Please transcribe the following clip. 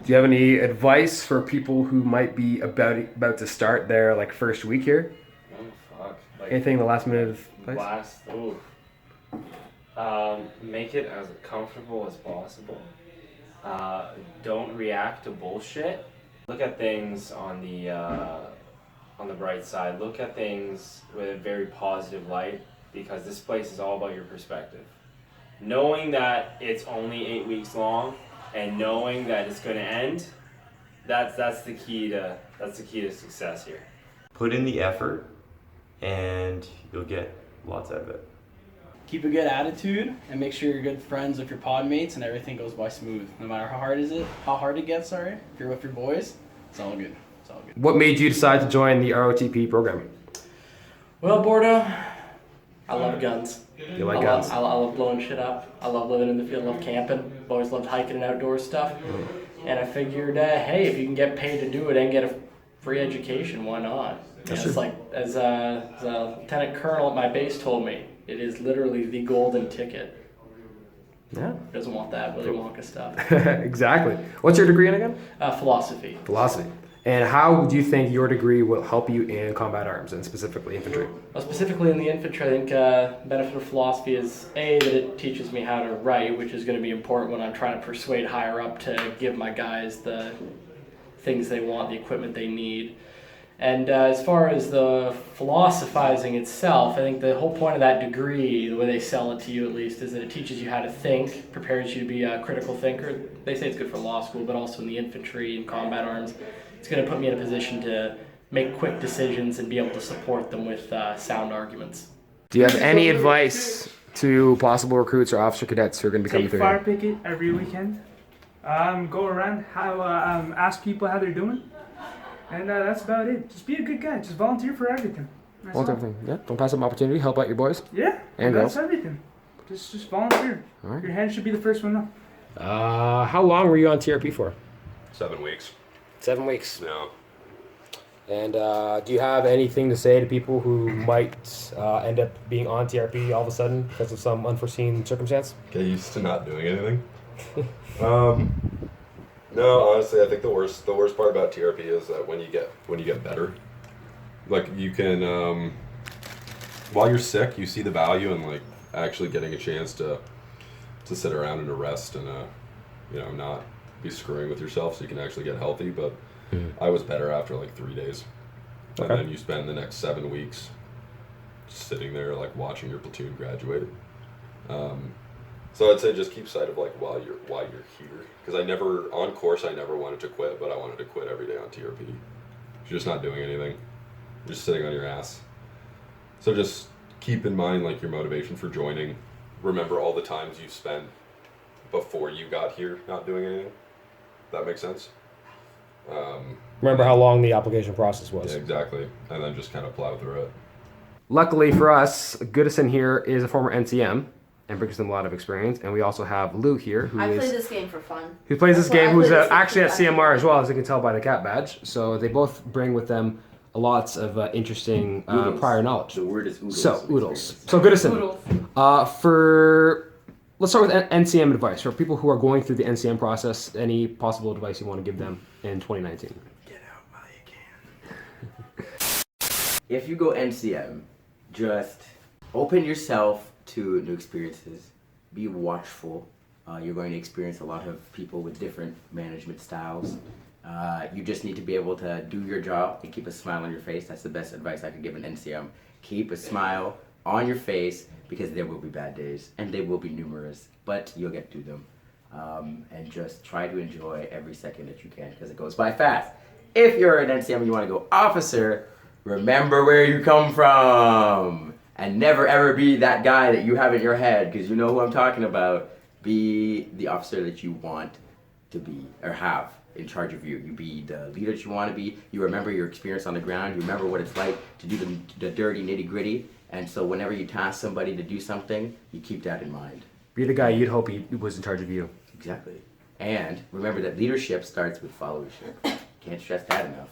Do you have any advice for people who might be about to start their like first week here? Oh fuck! Like, Anything in the last minute of advice? Make it as comfortable as possible. Don't react to bullshit. Look at things on the bright side. Look at things with a very positive light, because this place is all about your perspective. Knowing that it's only 8 weeks long, and knowing that it's going to end, that's the key to success here. Put in the effort, and you'll get lots out of it. Keep a good attitude and make sure you're good friends with your pod mates and everything goes by smooth. No matter how hard it gets, if you're with your boys, it's all good. It's all good. What made you decide to join the ROTP program? Well, Bordeaux, I love guns. You like guns? I love blowing shit up. I love living in the field, love camping. I've always loved hiking and outdoor stuff. And I figured, hey, if you can get paid to do it and get a free education, why not? It's like, as a lieutenant colonel at my base told me, it is literally the golden ticket. Yeah. Who doesn't want that Willy Wonka stuff? Exactly. What's your degree in again? Philosophy. Philosophy. And how do you think your degree will help you in combat arms and specifically infantry? Well, specifically in the infantry, I think benefit of philosophy is that it teaches me how to write, which is going to be important when I'm trying to persuade higher up to give my guys the things they want, the equipment they need. And as far as the philosophizing itself, I think the whole point of that degree, the way they sell it to you at least, is that it teaches you how to think, prepares you to be a critical thinker. They say it's good for law school, but also in the infantry and combat arms. It's going to put me in a position to make quick decisions and be able to support them with sound arguments. Do you have any advice to possible recruits or officer cadets who are going to be coming Take through fire here? picket every weekend. Go around, ask people how they're doing. And that's about it. Just be a good guy. Just volunteer for everything. That's all. Everything. Yeah. Don't pass up an opportunity. Help out your boys. Yeah. And that's girls. everything. Just volunteer. All right. Your hand should be the first one up. How long were you on TRP for? 7 weeks. 7 weeks. No. And do you have anything to say to people who might end up being on TRP all of a sudden because of some unforeseen circumstance? Get used to not doing anything. No, honestly, I think the worst part about TRP is that when you get better, like you can, while you're sick, you see the value in like actually getting a chance to sit around and rest and not be screwing with yourself, so you can actually get healthy. But I was better after like 3 days, and then you spend the next 7 weeks sitting there like watching your platoon graduate. So I'd say just keep sight of like while you're here, because I never wanted to quit, but I wanted to quit every day on TRP. You're just not doing anything. You're just sitting on your ass. So just keep in mind like your motivation for joining. Remember all the times you spent before you got here not doing anything. That makes sense. Remember how long the application process was. Yeah, exactly. And then just kind of plow through it. Luckily for us, Goodison here is a former NCM and brings them a lot of experience. And we also have Lou here, who I play this game for fun. Who plays this game, who's actually at for fun. CMR as well, as you can tell by the cat badge. So they both bring with them lots of interesting prior knowledge. The word is oodles. So, oodles. So Goodison, let's start with NCM advice. For people who are going through the NCM process, any possible advice you want to give them in 2019? Get out while you can. If you go NCM, just open yourself to new experiences. Be watchful. You're going to experience a lot of people with different management styles. You just need to be able to do your job and keep a smile on your face. That's the best advice I could give an NCM. Keep a smile on your face, because there will be bad days, and they will be numerous, but you'll get through them. And just try to enjoy every second that you can, because it goes by fast. If you're an NCM and you want to go officer, remember where you come from. And never ever be that guy that you have in your head, because you know who I'm talking about. Be the officer that you want to be, or have in charge of you. You be the leader that you want to be. You remember your experience on the ground. You remember what it's like to do the dirty nitty gritty. And so whenever you task somebody to do something, you keep that in mind. Be the guy you'd hope he was in charge of you. Exactly. And remember that leadership starts with followership. Can't stress that enough.